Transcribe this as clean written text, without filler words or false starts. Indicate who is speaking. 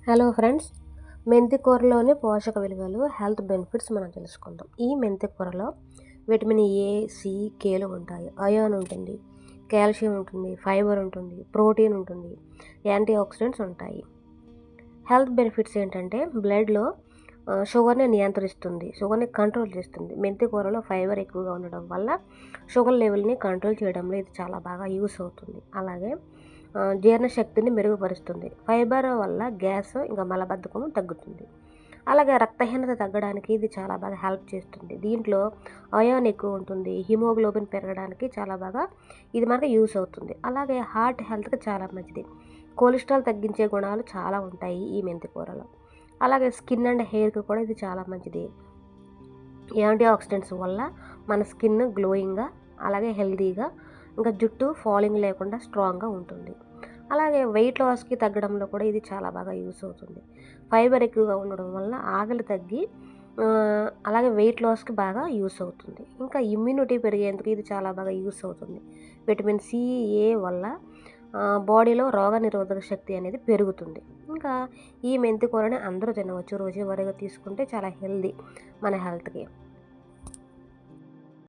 Speaker 1: Hello friends, మెంతి కూరలోని పోషక విలువలు, హెల్త్ బెనిఫిట్స్ మనం తెలుసుకుందాం. ఈ మెంతి కూరలో విటమిన్ ఏ, సి, కేలు ఉంటాయి. అయాన్ ఉంటుంది, కాల్షియం ఉంటుంది, ఫైబర్ ఉంటుంది, ప్రోటీన్ ఉంటుంది, యాంటీ ఆక్సిడెంట్స్ ఉంటాయి. హెల్త్ బెనిఫిట్స్ ఏంటంటే బ్లడ్లో షుగర్ని నియంత్రిస్తుంది, షుగర్ని కంట్రోల్ చేస్తుంది. మెంతి కూరలో ఫైబర్ ఎక్కువగా ఉండడం వల్ల షుగర్ లెవెల్ని కంట్రోల్ చేయడంలో ఇది చాలా బాగా యూస్ అవుతుంది. అలాగే జీర్ణశక్తిని మెరుగుపరుస్తుంది. ఫైబర్ వల్ల గ్యాస్ ఇంకా మలబద్ధకం తగ్గుతుంది. అలాగే రక్తహీనత తగ్గడానికి ఇది చాలా బాగా హెల్ప్ చేస్తుంది. దీంట్లో అయాన్ ఎక్కువ ఉంటుంది, హిమోగ్లోబిన్ పెరగడానికి చాలా బాగా ఇది మనకి యూస్ అవుతుంది. అలాగే హార్ట్ హెల్త్కి చాలా మంచిది. కొలెస్ట్రాల్ తగ్గించే గుణాలు చాలా ఉంటాయి ఈ మెంతి కూరలో. అలాగే స్కిన్ అండ్ హెయిర్కి కూడా ఇది చాలా మంచిది. యాంటీ ఆక్సిడెంట్స్ వల్ల మన స్కిన్ గ్లోయింగ్గా, అలాగే హెల్తీగా, ఇంకా జుట్టు ఫాలింగ్ లేకుండా స్ట్రాంగ్గా ఉంటుంది. అలాగే వెయిట్ లాస్కి తగ్గడంలో కూడా ఇది చాలా బాగా యూస్ అవుతుంది. ఫైబర్ ఎక్కువగా ఉండడం వల్ల ఆకలి తగ్గి అలాగే వెయిట్ లాస్కి బాగా యూస్ అవుతుంది. ఇంకా ఇమ్యూనిటీ పెరిగేందుకు ఇది చాలా బాగా యూస్ అవుతుంది. విటమిన్ సి, ఏ వల్ల బాడీలో రోగనిరోధక శక్తి అనేది పెరుగుతుంది. ఇంకా ఈ మెంతి కూరని అందరూ తినవచ్చు. రోజువారీగా తీసుకుంటే చాలా హెల్తీ మన హెల్త్కి.